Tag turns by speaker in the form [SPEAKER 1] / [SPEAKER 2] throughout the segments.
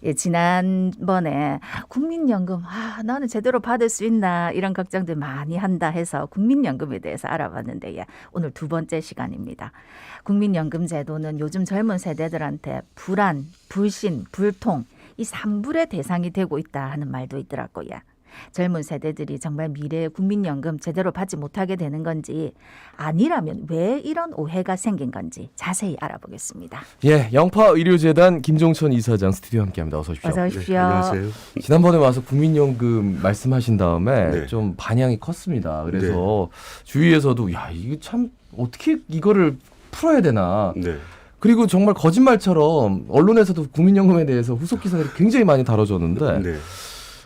[SPEAKER 1] 예, 지난번에 국민연금, 나는 제대로 받을 수 있나 이런 걱정들 많이 한다 해서 국민연금에 대해서 알아봤는데 예, 오늘 두 번째 시간입니다. 국민연금 제도는 요즘 젊은 세대들한테 불안, 불신, 불통 이 삼불의 대상이 되고 있다 하는 말도 있더라고요. 젊은 세대들이 정말 미래의 국민연금 제대로 받지 못하게 되는 건지 아니라면 왜 이런 오해가 생긴 건지 자세히 알아보겠습니다.
[SPEAKER 2] 예, 영파의료재단 김종천 이사장 스튜디오 함께합니다. 어서 오십시오.
[SPEAKER 1] 어서 오십시오.
[SPEAKER 3] 네, 안녕하세요.
[SPEAKER 2] 지난번에 와서 국민연금 말씀하신 다음에
[SPEAKER 3] 네.
[SPEAKER 2] 좀 반향이 컸습니다. 그래서 주위에서도 야 이거 참 어떻게 이거를 풀어야 되나.
[SPEAKER 3] 네.
[SPEAKER 2] 그리고 정말 거짓말처럼 언론에서도 국민연금에 대해서 후속 기사들이 굉장히 많이 다뤄졌는데
[SPEAKER 3] 네.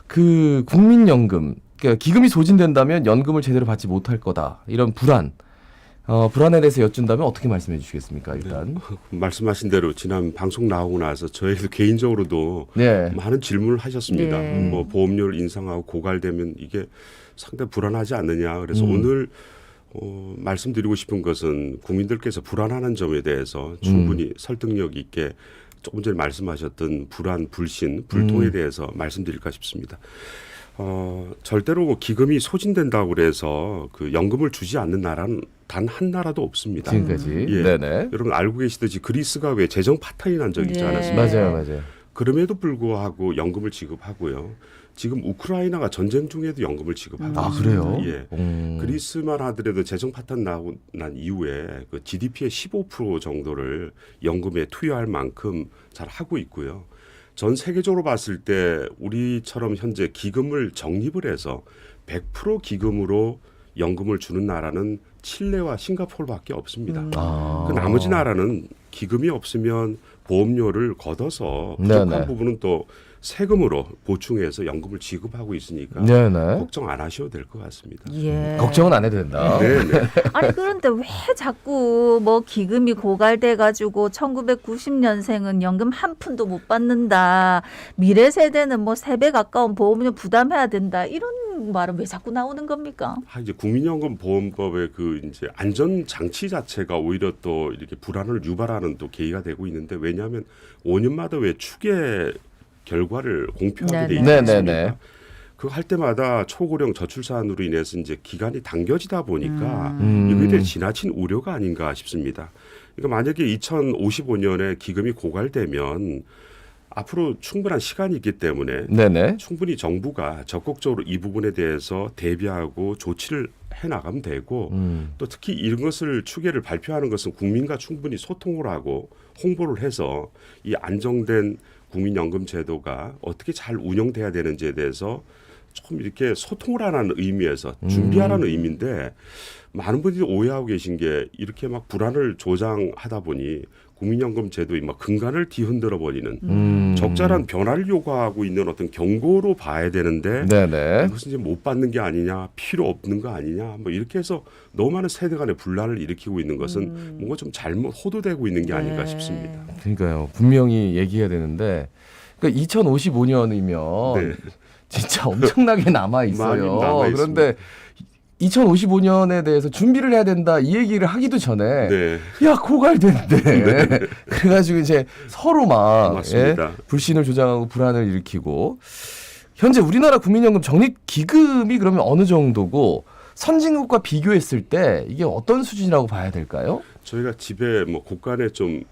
[SPEAKER 2] 그 국민연금 그러니까 기금이 소진된다면 연금을 제대로 받지 못할 거다 이런 불안에 대해서 여쭌다면 어떻게 말씀해 주시겠습니까? 일단
[SPEAKER 3] 말씀하신 대로 지난 방송 나오고 나서 저희도 개인적으로도
[SPEAKER 2] 네.
[SPEAKER 3] 많은 질문을 하셨습니다.
[SPEAKER 1] 네.
[SPEAKER 3] 뭐 보험료를 인상하고 고갈되면 이게 상당히 불안하지 않느냐. 그래서 오늘 말씀드리고 싶은 것은 국민들께서 불안하는 점에 대해서 충분히 설득력 있게 조금 전에 말씀하셨던 불안, 불신, 불통에 대해서 말씀드릴까 싶습니다. 절대로 기금이 소진된다고 그래서 그 연금을 주지 않는 나라는 단 한 나라도 없습니다.
[SPEAKER 2] 지금까지
[SPEAKER 3] 예.
[SPEAKER 2] 네네.
[SPEAKER 3] 여러분 알고 계시듯이 그리스가 왜 재정 파탄이 난 적이 있지
[SPEAKER 1] 네.
[SPEAKER 3] 않았습니까?
[SPEAKER 2] 맞아요.
[SPEAKER 3] 그럼에도 불구하고 연금을 지급하고요. 지금 우크라이나가 전쟁 중에도 연금을 지급하고
[SPEAKER 2] 아
[SPEAKER 3] 있습니다.
[SPEAKER 2] 그래요?
[SPEAKER 3] 예. 그리스만 하더라도 재정 파탄 난 이후에 그 GDP의 15% 정도를 연금에 투여할 만큼 잘 하고 있고요. 전 세계적으로 봤을 때 우리처럼 현재 기금을 적립을 해서 100% 기금으로 연금을 주는 나라는 칠레와 싱가포르밖에 없습니다. 그 나머지 나라는 기금이 없으면 보험료를 걷어서 부족한
[SPEAKER 2] 네네.
[SPEAKER 3] 부분은 또 세금으로 보충해서 연금을 지급하고 있으니까
[SPEAKER 2] 네네.
[SPEAKER 3] 걱정 안 하셔도 될 것 같습니다.
[SPEAKER 1] 예.
[SPEAKER 2] 걱정은 안 해도 된다.
[SPEAKER 3] 네, 네.
[SPEAKER 1] 아니 그런데 왜 자꾸 뭐 기금이 고갈돼 가지고 1990년생은 연금 한 푼도 못 받는다. 미래 세대는 뭐 3배 가까운 보험료 부담해야 된다. 이런 말은 왜 자꾸 나오는 겁니까?
[SPEAKER 3] 이제 국민연금 보험법의 그 이제 안전 장치 자체가 오히려 또 이렇게 불안을 유발하는 또 계기가 되고 있는데 왜냐하면 5년마다 왜 추계 결과를 공표하게 돼 있지
[SPEAKER 2] 네네.
[SPEAKER 3] 않습니까?
[SPEAKER 2] 네네네.
[SPEAKER 3] 그거 할 때마다 초고령 저출산으로 인해서 이제 기간이 당겨지다 보니까
[SPEAKER 2] 음.
[SPEAKER 3] 이거에 대해 지나친 우려가 아닌가 싶습니다. 그러니까 만약에 2055년에 기금이 고갈되면 앞으로 충분한 시간이 있기 때문에
[SPEAKER 2] 네네.
[SPEAKER 3] 충분히 정부가 적극적으로 이 부분에 대해서 대비하고 조치를 해나가면 되고 또 특히 이런 것을 추계를 발표하는 것은 국민과 충분히 소통을 하고 홍보를 해서 이 안정된 국민연금 제도가 어떻게 잘 운영돼야 되는지에 대해서 조금 이렇게 소통을 하라는 의미에서 준비하라는 의미인데 많은 분들이 오해하고 계신 게 이렇게 막 불안을 조장하다 보니 국민연금 제도의 막 근간을 뒤흔들어 버리는 적절한 변화를 요구하고 있는 어떤 경고로 봐야 되는데
[SPEAKER 2] 네네.
[SPEAKER 3] 이것은 이제 못 받는 게 아니냐, 필요 없는 거 아니냐, 뭐 이렇게 해서 너무 많은 세대 간의 분란을 일으키고 있는 것은 뭔가 좀 잘못 호도되고 있는 게 아닌가
[SPEAKER 1] 네.
[SPEAKER 3] 싶습니다.
[SPEAKER 2] 그러니까요. 분명히 얘기해야 되는데 그러니까 2055년이면
[SPEAKER 3] 네.
[SPEAKER 2] 진짜 엄청나게 남아 있어요.
[SPEAKER 3] 많이 남아 있습니다.
[SPEAKER 2] 그런데 2055년에 대해서 준비를 해야 된다 이 얘기를 하기도 전에
[SPEAKER 3] 네.
[SPEAKER 2] 야 고갈된대. 그래가지고 이제 서로 막
[SPEAKER 3] 맞습니다.
[SPEAKER 2] 불신을 조장하고 불안을 일으키고 현재 우리나라 국민연금 적립 기금이 그러면 어느 정도고 선진국과 비교했을 때 이게 어떤 수준이라고 봐야 될까요?
[SPEAKER 3] 저희가 집에 뭐 곳간에 좀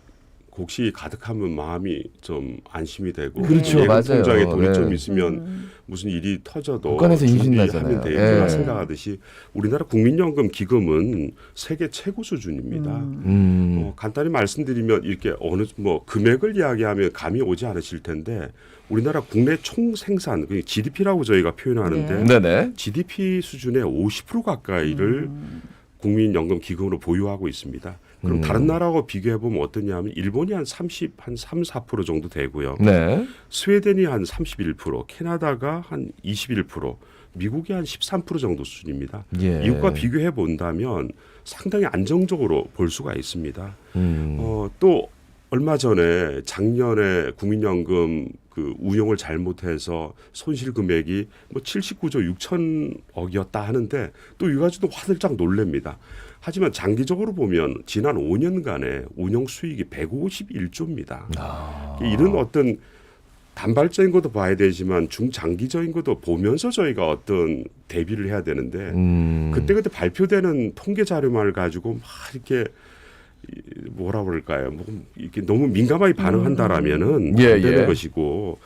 [SPEAKER 3] 곡식이 가득하면 마음이 좀 안심이 되고
[SPEAKER 2] 그렇죠.
[SPEAKER 3] 예금
[SPEAKER 2] 맞아요.
[SPEAKER 3] 통장에 돈이
[SPEAKER 2] 네.
[SPEAKER 3] 좀 있으면 무슨 일이 터져도
[SPEAKER 2] 곳간에서 임신
[SPEAKER 3] 준비하면
[SPEAKER 2] 나잖아요.
[SPEAKER 3] 되구나
[SPEAKER 2] 예.
[SPEAKER 3] 생각하듯이 우리나라 국민연금 기금은 세계 최고 수준입니다. 간단히 말씀드리면 이렇게 어느 뭐 금액을 이야기하면 감이 오지 않으실 텐데 우리나라 국내 총 생산 GDP라고 저희가 표현하는데
[SPEAKER 2] 네네.
[SPEAKER 3] GDP 수준의 50% 가까이를 국민연금 기금으로 보유하고 있습니다. 그럼 다른 나라하고 비교해 보면 어떠냐면 일본이 한 3, 4% 정도 되고요.
[SPEAKER 2] 네.
[SPEAKER 3] 스웨덴이 한 31%, 캐나다가 한 21%, 미국이 한 13% 정도 수준입니다.
[SPEAKER 2] 예.
[SPEAKER 3] 이것과 비교해 본다면 상당히 안정적으로 볼 수가 있습니다. 또 얼마 전에 작년에 국민연금 그 운용을 잘못해서 손실 금액이 뭐 79조 6천억이었다 하는데 또 이 가지고 화들짝 놀랍니다. 하지만 장기적으로 보면 지난 5년간의 운용 수익이 151조입니다. 이런 어떤 단발적인 것도 봐야 되지만 중장기적인 것도 보면서 저희가 어떤 대비를 해야 되는데 그때 발표되는 통계 자료만을 가지고 막 이렇게 뭐라 그럴까요? 뭐 이렇게 너무 민감하게 반응한다라면은
[SPEAKER 2] 예,
[SPEAKER 3] 안 되는
[SPEAKER 2] 예.
[SPEAKER 3] 것이고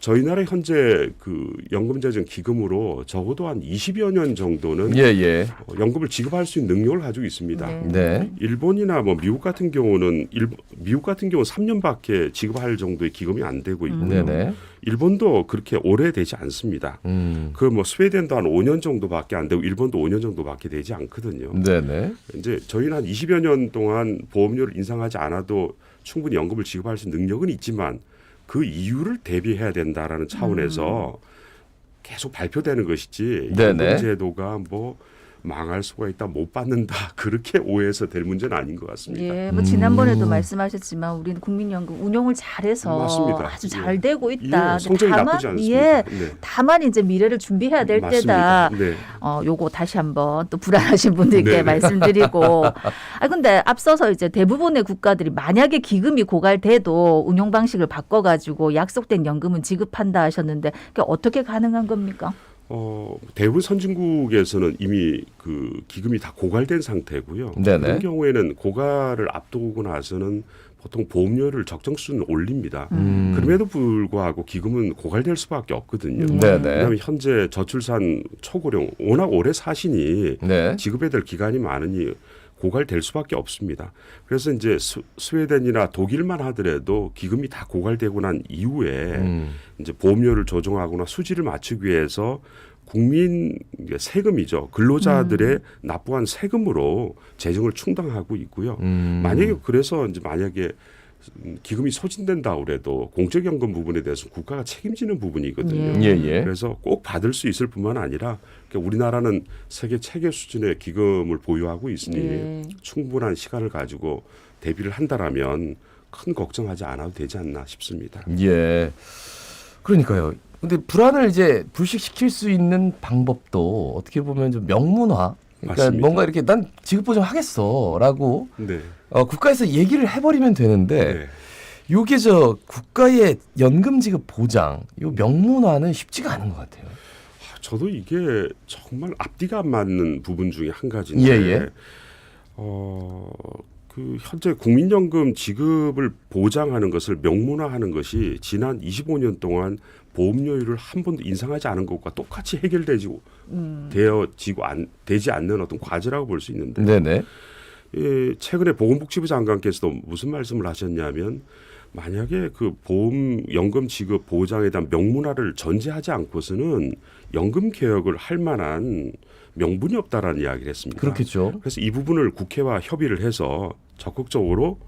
[SPEAKER 3] 저희 나라 현재 그 연금재정 기금으로 적어도 한 20여 년 정도는
[SPEAKER 2] 예, 예.
[SPEAKER 3] 연금을 지급할 수 있는 능력을 가지고 있습니다.
[SPEAKER 1] 네.
[SPEAKER 2] 네.
[SPEAKER 3] 일본이나 뭐 미국 같은 경우는 3년밖에 지급할 정도의 기금이 안 되고 있고요.
[SPEAKER 2] 네네.
[SPEAKER 3] 일본도 그렇게 오래되지 않습니다. 그 뭐 스웨덴도 한 5년 정도밖에 안 되고 일본도 5년 정도밖에 되지 않거든요.
[SPEAKER 2] 네네.
[SPEAKER 3] 이제 저희는 한 20여 년 동안 보험료를 인상하지 않아도 충분히 연금을 지급할 수 있는 능력은 있지만 그 이유를 대비해야 된다라는 차원에서 계속 발표되는 것이지
[SPEAKER 2] 네네.
[SPEAKER 3] 연금 제도가 뭐 망할 수가 있다 못 받는다 그렇게 오해해서 될 문제는 아닌 것 같습니다.
[SPEAKER 1] 예, 뭐 지난번에도 말씀하셨지만 우리는 국민연금 운용을 잘해서
[SPEAKER 3] 맞습니다.
[SPEAKER 1] 아주
[SPEAKER 3] 예.
[SPEAKER 1] 잘 되고 있다.
[SPEAKER 3] 예, 성적이 나쁘지 않습니다.
[SPEAKER 1] 예,
[SPEAKER 3] 네.
[SPEAKER 1] 다만 이제 미래를 준비해야 될
[SPEAKER 3] 맞습니다.
[SPEAKER 1] 때다.
[SPEAKER 3] 네.
[SPEAKER 1] 요거 다시 한번 또 불안하신 분들께
[SPEAKER 3] 네네.
[SPEAKER 1] 말씀드리고. 근데 앞서서 이제 대부분의 국가들이 만약에 기금이 고갈돼도 운용 방식을 바꿔가지고 약속된 연금은 지급한다 하셨는데 그게 어떻게 가능한 겁니까?
[SPEAKER 3] 대부분 선진국에서는 이미 그 기금이 다 고갈된 상태고요.
[SPEAKER 2] 네네.
[SPEAKER 3] 그런 경우에는 고갈을 앞두고 나서는 보통 보험료를 적정 수준 올립니다. 그럼에도 불구하고 기금은 고갈될 수밖에 없거든요.
[SPEAKER 2] 네네.
[SPEAKER 3] 왜냐하면 현재 저출산 초고령 워낙 오래 사시니
[SPEAKER 2] 네.
[SPEAKER 3] 지급해야 될 기간이 많으니 고갈될 수밖에 없습니다. 그래서 이제 스웨덴이나 독일만 하더라도 기금이 다 고갈되고 난 이후에 이제 보험료를 조정하거나 수지를 맞추기 위해서 국민 세금이죠. 근로자들의 납부한 세금으로 재정을 충당하고 있고요. 만약에 그래서 이제 만약에 기금이 소진된다 그래도 공적연금 부분에 대해서 국가가 책임지는 부분이거든요.
[SPEAKER 2] 예, 예.
[SPEAKER 3] 그래서 꼭 받을 수 있을 뿐만 아니라 그러니까 우리나라는 세계 최고 수준의 기금을 보유하고 있으니
[SPEAKER 1] 예.
[SPEAKER 3] 충분한 시간을 가지고 대비를 한다라면 큰 걱정하지 않아도 되지 않나 싶습니다.
[SPEAKER 2] 예. 그러니까요. 근데 불안을 이제 불식시킬 수 있는 방법도 어떻게 보면 좀 명문화. 그러니까
[SPEAKER 3] 맞습니다.
[SPEAKER 2] 뭔가 이렇게 난 지급 보장하겠어라고
[SPEAKER 3] 네.
[SPEAKER 2] 국가에서 얘기를 해버리면 되는데
[SPEAKER 3] 네.
[SPEAKER 2] 요게 국가의 연금 지급 보장, 요 명문화는 쉽지가 않은 것 같아요.
[SPEAKER 3] 저도 이게 정말 앞뒤가 안 맞는 부분 중에 한 가지인데,
[SPEAKER 2] 예, 예.
[SPEAKER 3] 그 현재 국민연금 지급을 보장하는 것을 명문화하는 것이 지난 25년 동안 보험료율을 한 번도 인상하지 않은 것과 똑같이 해결되지 되지 않는 어떤 과제라고 볼 수 있는데,
[SPEAKER 2] 네네.
[SPEAKER 3] 최근에 보건복지부 장관께서도 무슨 말씀을 하셨냐면 만약에 그 보험 연금 지급 보장에 대한 명문화를 전제하지 않고서는 연금 개혁을 할 만한 명분이 없다라는 이야기를 했습니다.
[SPEAKER 2] 그렇겠죠.
[SPEAKER 3] 그래서 이 부분을 국회와 협의를 해서 적극적으로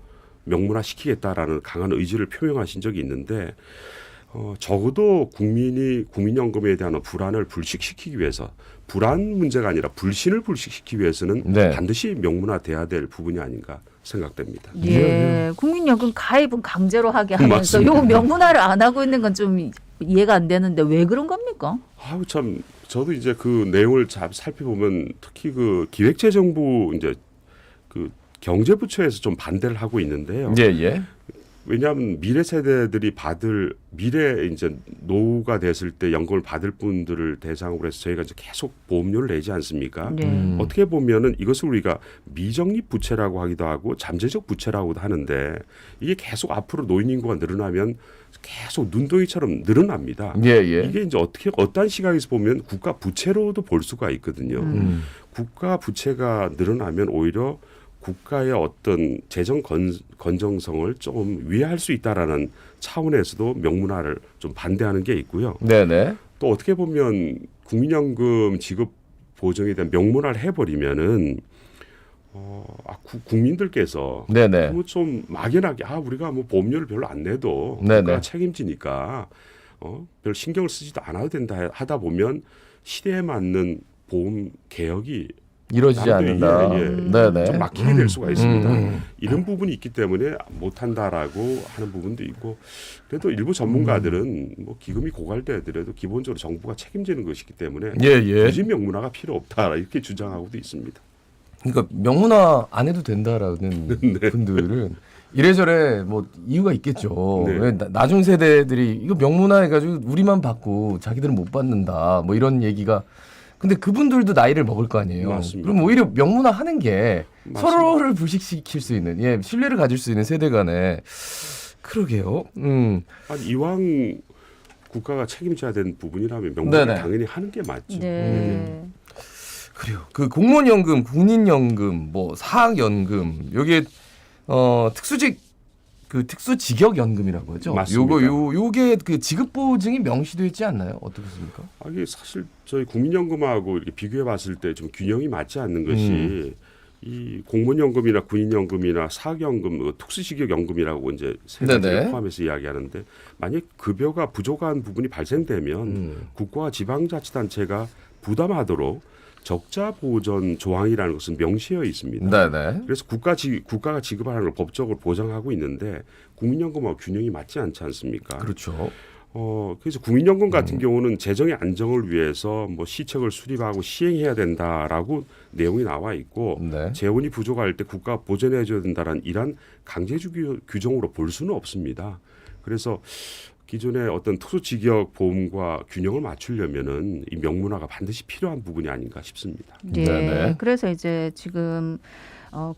[SPEAKER 3] 명문화 시키겠다라는 강한 의지를 표명하신 적이 있는데 적어도 국민이 국민연금에 대한 불안을 불식시키기 위해서 불안 문제가 아니라 불신을 불식시키기 위해서는
[SPEAKER 2] 네.
[SPEAKER 3] 반드시 명문화돼야 될 부분이 아닌가 생각됩니다.
[SPEAKER 1] 예, 국민연금 가입은 강제로 하게 하면서
[SPEAKER 3] 맞습니다.
[SPEAKER 1] 요거 명문화를 안 하고 있는 건 좀 이해가 안 되는데 왜 그런 겁니까?
[SPEAKER 3] 아우 참 저도 이제 그 내용을 잘 살펴보면 특히 그 기획재정부 이제 그 경제부처에서 좀 반대를 하고 있는데요.
[SPEAKER 2] 예, 예.
[SPEAKER 3] 왜냐하면 미래 세대들이 받을 미래 이제 노후가 됐을 때 연금을 받을 분들을 대상으로 해서 저희가 이제 계속 보험료를 내지 않습니까?
[SPEAKER 1] 네.
[SPEAKER 3] 어떻게 보면은 이것을 우리가 미적립 부채라고 하기도 하고 잠재적 부채라고도 하는데 이게 계속 앞으로 노인 인구가 늘어나면 계속 눈덩이처럼 늘어납니다.
[SPEAKER 2] 예, 예.
[SPEAKER 3] 이게 이제 어떤 시각에서 보면 국가 부채로도 볼 수가 있거든요. 국가 부채가 늘어나면 오히려 국가의 어떤 재정 건정성을 좀 위해할 수 있다라는 차원에서도 명문화를 좀 반대하는 게 있고요.
[SPEAKER 2] 네네.
[SPEAKER 3] 또 어떻게 보면 국민연금 지급 보정에 대한 명문화를 해버리면은 국민들께서
[SPEAKER 2] 네네.
[SPEAKER 3] 너무 좀 막연하게 우리가 뭐 보험료를 별로 안 내도
[SPEAKER 2] 네네.
[SPEAKER 3] 국가가 책임지니까 별 신경을 쓰지도 않아도 된다 하다 보면 시대에 맞는 보험 개혁이
[SPEAKER 2] 이루어지지
[SPEAKER 3] 남들이
[SPEAKER 2] 않는다. 네네.
[SPEAKER 3] 좀 막히게 될 수가 있습니다. 이런 부분이 있기 때문에 못한다라고 하는 부분도 있고 그래도 일부 전문가들은 뭐 기금이 고갈되더라도 기본적으로 정부가 책임지는 것이기 때문에
[SPEAKER 2] 예, 예.
[SPEAKER 3] 굳이 명문화가 필요 없다 이렇게 주장하고도 있습니다.
[SPEAKER 2] 그러니까 명문화 안 해도 된다라는
[SPEAKER 3] 네.
[SPEAKER 2] 분들은 이래저래 뭐 이유가 있겠죠.
[SPEAKER 3] 네.
[SPEAKER 2] 왜 나중 세대들이 이거 명문화 해가지고 우리만 받고 자기들은 못 받는다. 뭐 이런 얘기가. 근데 그분들도 나이를 먹을 거 아니에요.
[SPEAKER 3] 맞습니다.
[SPEAKER 2] 그럼 오히려 명문화 하는 게
[SPEAKER 3] 맞습니다.
[SPEAKER 2] 서로를 불식시킬 수 있는, 예, 신뢰를 가질 수 있는 세대 간에. 그러게요.
[SPEAKER 3] 아니, 이왕 국가가 책임져야 되는 부분이라면 명분을
[SPEAKER 2] 네네.
[SPEAKER 3] 당연히 하는 게 맞죠.
[SPEAKER 1] 네.
[SPEAKER 2] 그래요. 그 공무원연금, 군인연금, 뭐 사학연금, 요게 특수직 그 특수직역연금이라고 하죠.
[SPEAKER 3] 맞습니다.
[SPEAKER 2] 요게 그 지급 보증이 명시되어 있지 않나요? 어떻습니까?
[SPEAKER 3] 아, 이게 사실 저희 국민연금하고 이렇게 비교해 봤을 때 좀 균형이 맞지 않는 것이 이 공무원연금이나 군인연금이나 사학연금, 특수직역연금이라고 이제 세 가지를
[SPEAKER 2] 네네.
[SPEAKER 3] 포함해서 이야기하는데 만약 급여가 부족한 부분이 발생되면 국가와 지방자치단체가 부담하도록 적자 보전 조항이라는 것은 명시되어 있습니다.
[SPEAKER 2] 네네.
[SPEAKER 3] 그래서 국가가 지급하는 걸 법적으로 보장하고 있는데 국민연금하고 균형이 맞지 않지 않습니까?
[SPEAKER 2] 그렇죠.
[SPEAKER 3] 그래서 국민연금 같은 경우는 재정의 안정을 위해서 뭐 시책을 수립하고 시행해야 된다라고 내용이 나와 있고
[SPEAKER 2] 네.
[SPEAKER 3] 재원이 부족할 때 국가가 보전해줘야 된다는 이런 강제주 규정으로 볼 수는 없습니다. 그래서 기존의 어떤 특수직역 보험과 균형을 맞추려면은 이 명문화가 반드시 필요한 부분이 아닌가 싶습니다.
[SPEAKER 1] 네.
[SPEAKER 2] 네네.
[SPEAKER 1] 그래서 이제 지금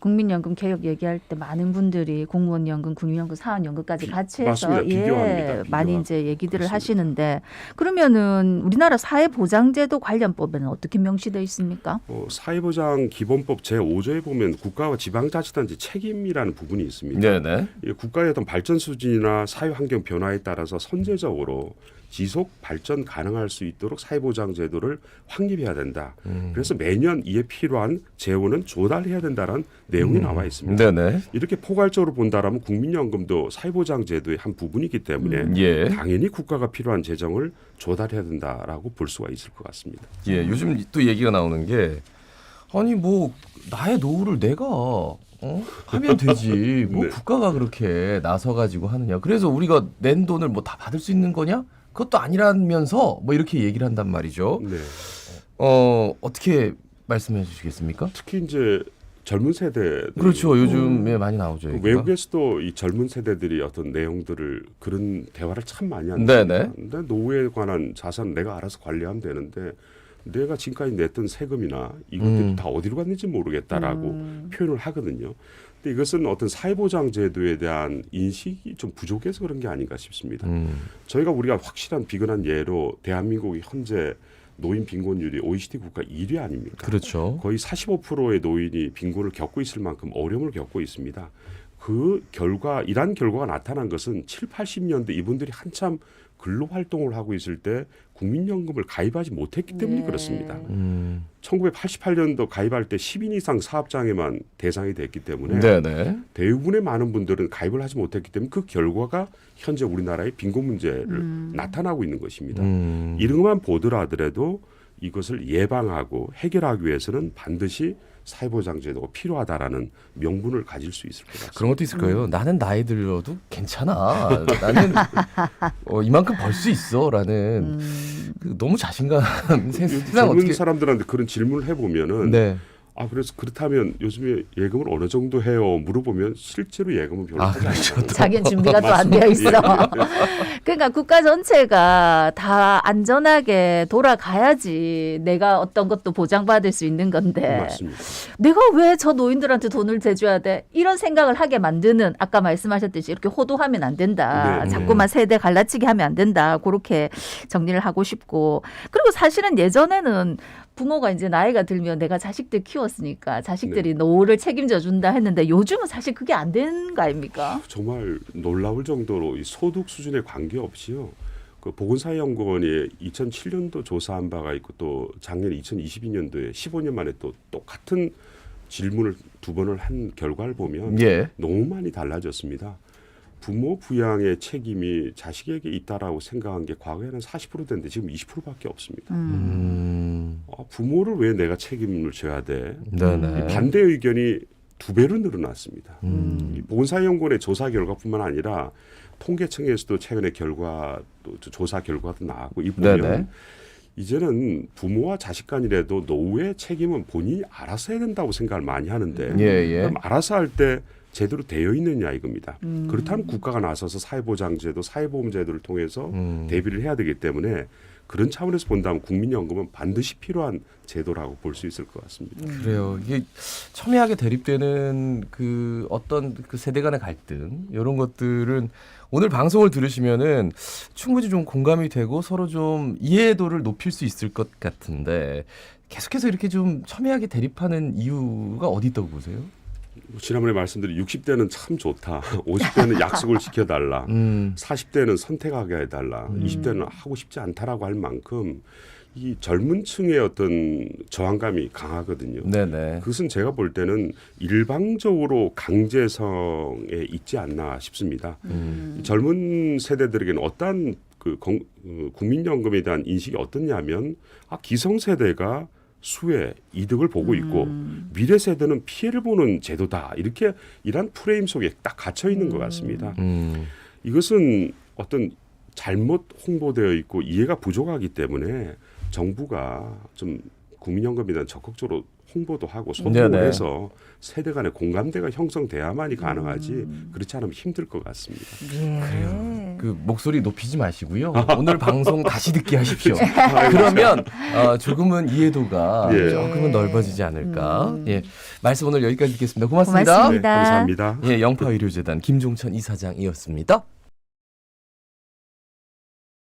[SPEAKER 1] 국민연금 개혁 얘기할 때 많은 분들이 공무원연금, 군인연금, 사학연금까지 같이 해서
[SPEAKER 3] 맞습니다. 비교합니다.
[SPEAKER 1] 많이
[SPEAKER 3] 비교하고.
[SPEAKER 1] 이제 얘기들을
[SPEAKER 3] 그렇습니다.
[SPEAKER 1] 하시는데 그러면은 우리나라 사회보장제도 관련법에는 어떻게 명시되어 있습니까?
[SPEAKER 3] 사회보장 기본법 제5조에 보면 국가와 지방자치단체 책임이라는 부분이 있습니다.
[SPEAKER 2] 네네.
[SPEAKER 3] 이 국가의 어떤 발전 수준이나 사회 환경 변화에 따라서 선제적으로 지속 발전 가능할 수 있도록 사회보장 제도를 확립해야 된다. 그래서 매년 이에 필요한 재원은 조달해야 된다는 내용이 나와 있습니다.
[SPEAKER 2] 네네.
[SPEAKER 3] 이렇게 포괄적으로 본다라면 국민연금도 사회보장 제도의 한 부분이기 때문에
[SPEAKER 2] 예.
[SPEAKER 3] 당연히 국가가 필요한 재정을 조달해야 된다라고 볼 수가 있을 것 같습니다.
[SPEAKER 2] 예. 요즘 또 얘기가 나오는 게 아니 뭐 나의 노후를 내가 하면 되지. 뭐
[SPEAKER 3] 네.
[SPEAKER 2] 국가가 그렇게 나서 가지고 하느냐. 그래서 우리가 낸 돈을 뭐 다 받을 수 있는 거냐? 그것도 아니라면서 뭐 이렇게 얘기를 한단 말이죠.
[SPEAKER 3] 네.
[SPEAKER 2] 어떻게 말씀해 주시겠습니까?
[SPEAKER 3] 특히 이제 젊은 세대
[SPEAKER 2] 그렇죠. 요즘에 많이 나오죠. 얘기가.
[SPEAKER 3] 외국에서도 이 젊은 세대들이 어떤 내용들을 그런 대화를 참 많이 합니다.
[SPEAKER 2] 네네.
[SPEAKER 3] 근데 노후에 관한 자산 내가 알아서 관리하면 되는데 내가 지금까지 냈던 세금이나 이것들이 다 어디로 갔는지 모르겠다라고 표현을 하거든요. 근데 이것은 어떤 사회보장 제도에 대한 인식이 좀 부족해서 그런 게 아닌가 싶습니다. 우리가 확실한 비근한 예로 대한민국이 현재 노인 빈곤율이 OECD 국가 1위 아닙니까?
[SPEAKER 2] 그렇죠.
[SPEAKER 3] 거의 45%의 노인이 빈곤을 겪고 있을 만큼 어려움을 겪고 있습니다. 이러한 결과가 나타난 것은 7, 80년대 이분들이 한참 근로 활동을 하고 있을 때 국민연금을 가입하지 못했기 때문에
[SPEAKER 1] 네.
[SPEAKER 3] 그렇습니다. 1988년도 가입할 때 10인 이상 사업장에만 대상이 됐기 때문에
[SPEAKER 2] 네네.
[SPEAKER 3] 대부분의 많은 분들은 가입을 하지 못했기 때문에 그 결과가 현재 우리나라의 빈곤 문제를 나타나고 있는 것입니다. 이런 것만 보더라도 이것을 예방하고 해결하기 위해서는 반드시 사회보장 제도가 필요하다라는 명분을 가질 수 있을 것 같습니다.
[SPEAKER 2] 그런 것도 있을 거예요. 나는 나이 들어도 괜찮아. 나는 이만큼 벌 수 있어라는 너무 자신감 세상
[SPEAKER 3] 젊은
[SPEAKER 2] 어떻게
[SPEAKER 3] 사람들한테 그런 질문을 해보면은
[SPEAKER 2] 네.
[SPEAKER 3] 그래서 그렇다면 요즘에 예금을 어느 정도 해요? 물어보면 실제로 예금은 별로 하지
[SPEAKER 2] 그렇죠.
[SPEAKER 3] 않아요.
[SPEAKER 1] 자기는 준비가 또 안 되어 있어. 그러니까 국가 전체가 다 안전하게 돌아가야지 내가 어떤 것도 보장받을 수 있는 건데
[SPEAKER 3] 맞습니다.
[SPEAKER 1] 내가 왜 저 노인들한테 돈을 대줘야 돼? 이런 생각을 하게 만드는 아까 말씀하셨듯이 이렇게 호도하면 안 된다.
[SPEAKER 3] 네.
[SPEAKER 1] 자꾸만 세대 갈라치기 하면 안 된다. 그렇게 정리를 하고 싶고 그리고 사실은 예전에는 부모가 이제 나이가 들면 내가 자식들 키웠으니까 자식들이 노후를 책임져 준다 했는데 요즘은 사실 그게 안 되는 거 아닙니까?
[SPEAKER 3] 정말 놀라울 정도로 이 소득 수준에 관계없이요. 그 보건사회연구원이 2007년도 조사한 바가 있고 또 작년 2022년도에 15년 만에 또 똑같은 질문을 두 번을 한 결과를 보면
[SPEAKER 2] 예.
[SPEAKER 3] 너무 많이 달라졌습니다. 부모 부양의 책임이 자식에게 있다라고 생각한 게 과거에는 40%인데 지금 20%밖에 없습니다. 부모를 왜 내가 책임을 져야 돼?
[SPEAKER 2] 네네.
[SPEAKER 3] 반대 의견이 2배로 늘어났습니다. 이 보건사회연구원의 조사 결과뿐만 아니라 통계청에서도 최근에 또 조사 결과도 나왔고 이 보면
[SPEAKER 2] 네네.
[SPEAKER 3] 이제는 부모와 자식 간이라도 노후의 책임은 본인이 알아서 해야 된다고 생각을 많이 하는데
[SPEAKER 2] 예.
[SPEAKER 3] 그럼 알아서 할 때 제대로 되어 있느냐 이겁니다. 그렇다면 국가가 나서서 사회보장제도, 사회보험제도를 통해서 대비를 해야 되기 때문에 그런 차원에서 본다면 국민연금은 반드시 필요한 제도라고 볼 수 있을 것 같습니다.
[SPEAKER 2] 그래요. 이게 첨예하게 대립되는 그 어떤 그 세대 간의 갈등 이런 것들은 오늘 방송을 들으시면은 충분히 좀 공감이 되고 서로 좀 이해도를 높일 수 있을 것 같은데 계속해서 이렇게 좀 첨예하게 대립하는 이유가 어디 있다고 보세요?
[SPEAKER 3] 지난번에 말씀드린 60대는 참 좋다. 50대는 약속을 지켜달라. 40대는 선택하게 해달라. 20대는 하고 싶지 않다라고 할 만큼 이 젊은 층의 어떤 저항감이 강하거든요.
[SPEAKER 2] 네네.
[SPEAKER 3] 그것은 제가 볼 때는 일방적으로 강제성에 있지 않나 싶습니다. 젊은 세대들에게는 어떠한 국민연금에 대한 인식이 어떻냐면 기성세대가 수혜, 이득을 보고 있고 미래 세대는 피해를 보는 제도다. 이렇게 이런 프레임 속에 딱 갇혀 있는 것 같습니다. 이것은 어떤 잘못 홍보되어 있고 이해가 부족하기 때문에 정부가 좀 국민연금에 대한 적극적으로 홍보도 하고 소통을
[SPEAKER 2] 네네.
[SPEAKER 3] 해서 세대 간의 공감대가 형성돼야만이 가능하지 그렇지 않으면 힘들 것 같습니다.
[SPEAKER 1] 예.
[SPEAKER 2] 그 목소리 높이지 마시고요. 오늘 방송 다시 듣게 하십시오. 그러면 조금은 이해도가
[SPEAKER 3] 예.
[SPEAKER 2] 조금은 넓어지지 않을까. 예, 말씀 오늘 여기까지 듣겠습니다. 고맙습니다.
[SPEAKER 1] 고맙습니다.
[SPEAKER 3] 네, 감사합니다.
[SPEAKER 2] 예, 영파의료재단 김종천 이사장이었습니다.